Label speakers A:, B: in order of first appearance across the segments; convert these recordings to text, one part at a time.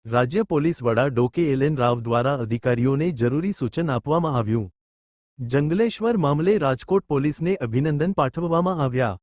A: રાજ્ય પોલીસ વડા ડોકે એલ.એન. રાવ દ્વારા અધિકારીઓને જરૂરી સૂચન આપવામાં આવ્યું. જંગલેશ્વર મામલે રાજકોટ પોલીસને અભિનંદન પાઠવવામાં આવ્યા.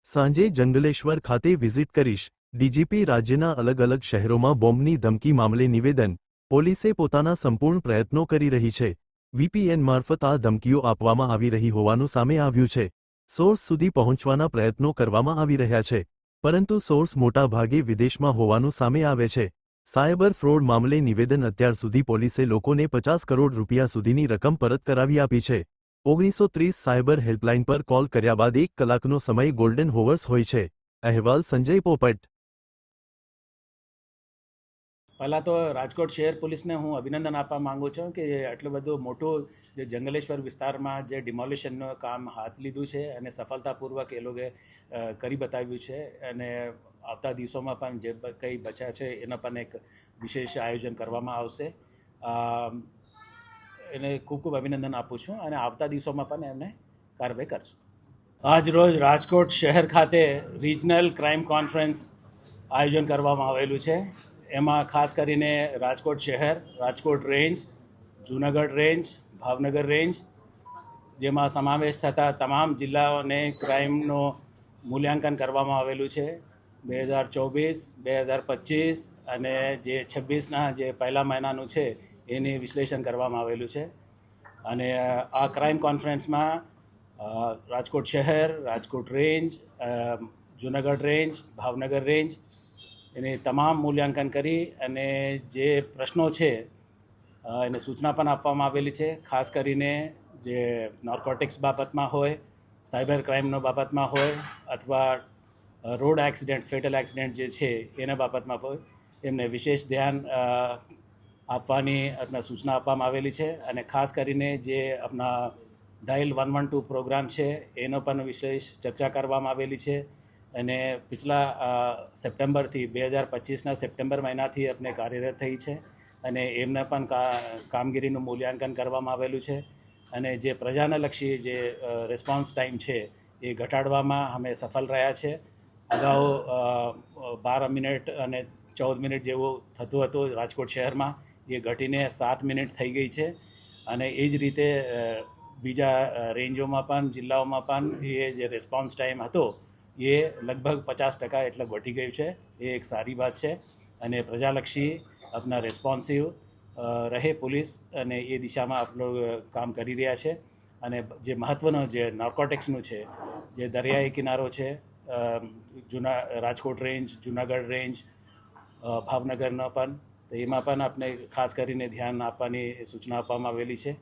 A: સાંજે જંગલેશ્વર ખાતે વિઝિટ કરીશ. ડીજીપી રાજ્યના અલગ અલગ શહેરોમાં બોમ્બની ધમકી મામલે નિવેદન. પોલીસે પોતાના સંપૂર્ણ પ્રયત્નો કરી રહી છે. વીપીએન મારફત આ ધમકીઓ આપવામાં આવી રહી હોવાનું સામે આવ્યું છે. સોર્સ સુધી પહોંચવાના પ્રયત્નો કરવામાં આવી રહ્યા છે, પરંતુ સોર્સ મોટા ભાગે વિદેશમાં હોવાનું સામે આવે છે. સાયબર ફ્રોડ મામલે નિવેદન. અત્યાર સુધી પોલીસે લોકોને 50 કરોડ રૂપિયા સુધીની રકમ પરત કરાવી આપી છે. 1930 સાયબર હેલ્પલાઇન પર કોલ કર્યા બાદ 1 કલાકનો સમય ગોલ્ડન હોવર્સ હોય છે. અહેવાલ સંજય પોપટ.
B: પહેલાં તો રાજકોટ શહેર પોલીસને હું અભિનંદન આપવા માગું છું કે આટલું બધું મોટું જે જંગલેશ્વર વિસ્તારમાં જે ડિમોલિશનનું કામ હાથ લીધું છે અને સફળતાપૂર્વક એ લોકોએ કરી બતાવ્યું છે. અને આવતા દિવસોમાં પણ જે કંઈ બચ્યા છે એના પણ એક વિશેષ આયોજન કરવામાં આવશે. એને ખૂબ ખૂબ અભિનંદન આપું છું અને આવતા દિવસોમાં પણ એમને કાર્યવાહી કરશું. આજ રોજ રાજકોટ શહેર ખાતે રિજનલ ક્રાઇમ કોન્ફરન્સ આયોજન કરવામાં આવેલું છે. એમાં ખાસ કરીને રાજકોટ શહેર, Rajkot range, Junagadh range, Bhavnagar range જેમાં સમાવેશ થતા તમામ જિલ્લાઓને ક્રાઇમનું મૂલ્યાંકન કરવામાં આવેલું છે. 2024, 2025 અને જે 26ના જે પહેલા મહિનાનું છે એની વિશ્લેષણ કરવામાં આવેલું છે. અને આ ક્રાઇમ કોન્ફરન્સમાં રાજકોટ શહેર, Rajkot range, Junagadh range, Bhavnagar range એને તમામ મૂલ્યાંકન કરી અને જે પ્રશ્નો છે એને સૂચના પણ આપવામાં આવેલી છે. ખાસ કરીને જે નાર્કોટિક્સ બાબતમાં હોય, સાયબર ક્રાઇમનો બાબતમાં હોય અથવા રોડ એક્સિડન્ટ, ફેટલ એક્સિડન્ટ જે છે એના બાબતમાં હોય એમને વિશેષ ધ્યાન આપવાની આપણા સૂચના આપવામાં આવેલી છે. અને ખાસ કરીને જે આપણા ડાયલ 112 પ્રોગ્રામ છે એનો પણ વિશેષ ચર્ચા કરવામાં આવેલી છે. અને પિછલા સપ્ટેમ્બરથી 2025ના સપ્ટેમ્બર મહિનાથી આપણે કાર્યરત થઈ છે અને એમને પણ કામગીરીનું મૂલ્યાંકન કરવામાં આવેલું છે. અને જે પ્રજાને લક્ષી જે રિસ્પોન્સ ટાઈમ છે એ ઘટાડવામાં અમે સફળ રહ્યા છે. અગાઉ 12 મિનિટ અને 14 મિનિટ જેવું થતું હતું રાજકોટ શહેરમાં, એ ઘટીને 7 મિનિટ થઈ ગઈ છે. અને એ જ રીતે બીજા રેન્જોમાં પણ, જિલ્લાઓમાં પણ એ જે રિસ્પોન્સ ટાઈમ હતો એ લગભગ 50% એટલે ઘટી ગયું છે. એ એક સારી વાત છે અને પ્રજાલક્ષી આપણા રિસ્પોન્સિવ રહે પોલીસ અને એ દિશામાં આપણું કામ કરી રહ્યા છે. અને જે મહત્ત્વનો જે નાર્કોટિક્સનું છે, જે દરિયાઈ કિનારો છે, રાજકોટ રેન્જ, જૂનાગઢ રેન્જ, ભાવનગરનો પણ, તો એમાં પણ આપણે ખાસ કરીને ધ્યાન આપવાની સૂચના આપવામાં આવેલી છે.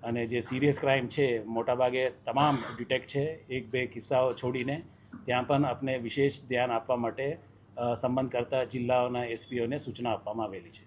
B: અને જે સિરિયસ ક્રાઇમ છે મોટાભાગે તમામ ડિટેક્ટ છે, 1-2 કિસ્સાઓ છોડીને ત્યાં પણ આપણે વિશેષ ધ્યાન આપવા માટે સંબંધ કરતા જિલ્લાઓના એસપીઓને સૂચના આપવામાં આવેલી છે.